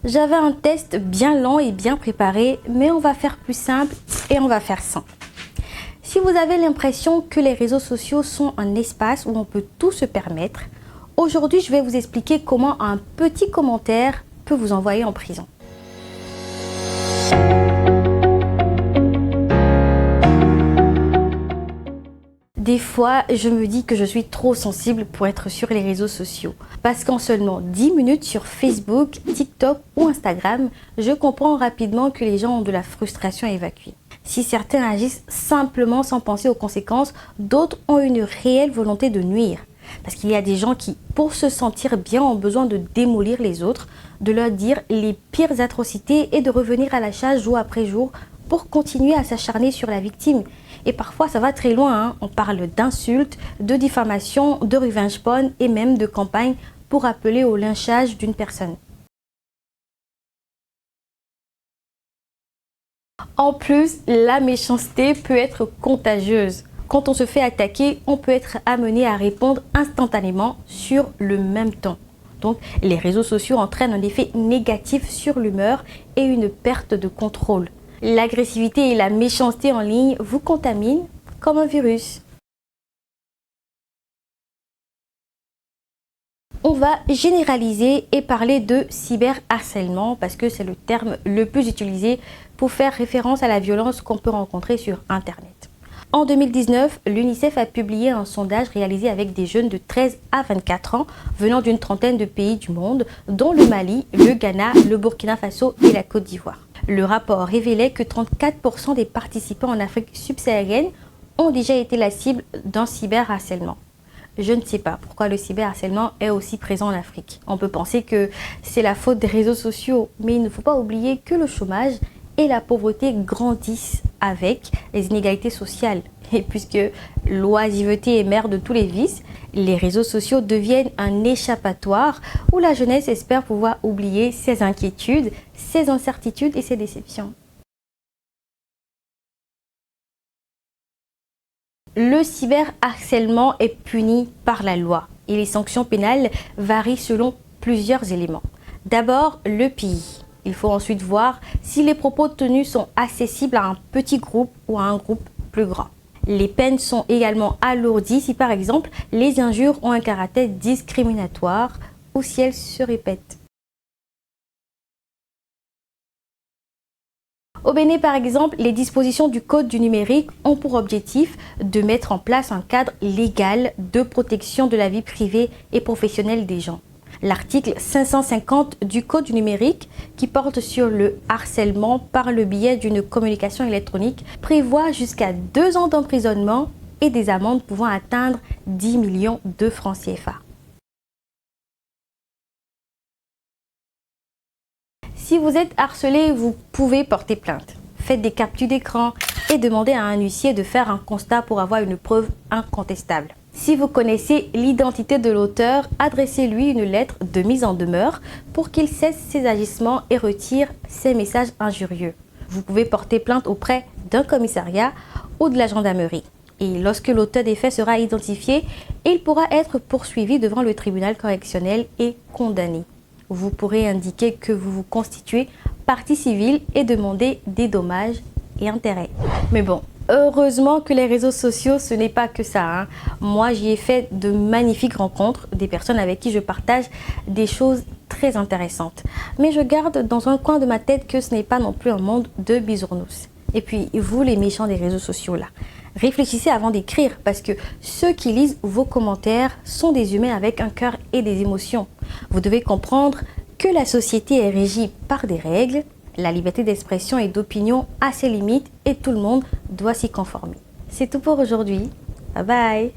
J'avais un test bien lent et bien préparé, mais on va faire plus simple et on va faire simple. Si vous avez l'impression que les réseaux sociaux sont un espace où on peut tout se permettre, aujourd'hui je vais vous expliquer comment un petit commentaire peut vous envoyer en prison. Des fois, je me dis que je suis trop sensible pour être sur les réseaux sociaux. Parce qu'en seulement 10 minutes sur Facebook, TikTok ou Instagram, je comprends rapidement que les gens ont de la frustration à évacuer. Si certains agissent simplement sans penser aux conséquences, d'autres ont une réelle volonté de nuire. Parce qu'il y a des gens qui, pour se sentir bien, ont besoin de démolir les autres, de leur dire les pires atrocités et de revenir à la charge jour après jour pour continuer à s'acharner sur la victime. Et parfois, ça va très loin, hein. On parle d'insultes, de diffamation, de revenge porn et même de campagnes pour appeler au lynchage d'une personne. En plus, la méchanceté peut être contagieuse. Quand on se fait attaquer, on peut être amené à répondre instantanément sur le même ton. Donc, les réseaux sociaux entraînent un effet négatif sur l'humeur et une perte de contrôle. L'agressivité et la méchanceté en ligne vous contaminent comme un virus. On va généraliser et parler de cyberharcèlement parce que c'est le terme le plus utilisé pour faire référence à la violence qu'on peut rencontrer sur Internet. En 2019, l'UNICEF a publié un sondage réalisé avec des jeunes de 13 à 24 ans venant d'une trentaine de pays du monde, dont le Mali, le Ghana, le Burkina Faso et la Côte d'Ivoire. Le rapport révélait que 34% des participants en Afrique subsaharienne ont déjà été la cible d'un cyberharcèlement. Je ne sais pas pourquoi le cyberharcèlement est aussi présent en Afrique. On peut penser que c'est la faute des réseaux sociaux, mais il ne faut pas oublier que le chômage et la pauvreté grandissent avec les inégalités sociales. Et puisque l'oisiveté est mère de tous les vices, les réseaux sociaux deviennent un échappatoire où la jeunesse espère pouvoir oublier ses inquiétudes, ses incertitudes et ses déceptions. Le cyberharcèlement est puni par la loi et les sanctions pénales varient selon plusieurs éléments. D'abord, le pays. Il faut ensuite voir si les propos tenus sont accessibles à un petit groupe ou à un groupe plus grand. Les peines sont également alourdies si par exemple les injures ont un caractère discriminatoire ou si elles se répètent. Au Bénin, par exemple, les dispositions du Code du numérique ont pour objectif de mettre en place un cadre légal de protection de la vie privée et professionnelle des gens. L'article 550 du Code du numérique, qui porte sur le harcèlement par le biais d'une communication électronique, prévoit jusqu'à 2 ans d'emprisonnement et des amendes pouvant atteindre 10 millions de francs CFA. Si vous êtes harcelé, vous pouvez porter plainte. Faites des captures d'écran et demandez à un huissier de faire un constat pour avoir une preuve incontestable. Si vous connaissez l'identité de l'auteur, adressez-lui une lettre de mise en demeure pour qu'il cesse ses agissements et retire ses messages injurieux. Vous pouvez porter plainte auprès d'un commissariat ou de la gendarmerie. Et lorsque l'auteur des faits sera identifié, il pourra être poursuivi devant le tribunal correctionnel et condamné. Vous pourrez indiquer que vous vous constituez partie civile et demander des dommages et intérêts. Mais bon, heureusement que les réseaux sociaux, ce n'est pas que ça, hein. Moi, j'y ai fait de magnifiques rencontres, des personnes avec qui je partage des choses très intéressantes. Mais je garde dans un coin de ma tête que ce n'est pas non plus un monde de bisounours. Et puis, vous les méchants des réseaux sociaux là, réfléchissez avant d'écrire parce que ceux qui lisent vos commentaires sont des humains avec un cœur et des émotions. Vous devez comprendre que la société est régie par des règles, la liberté d'expression et d'opinion a ses limites et tout le monde doit s'y conformer. C'est tout pour aujourd'hui. Bye bye!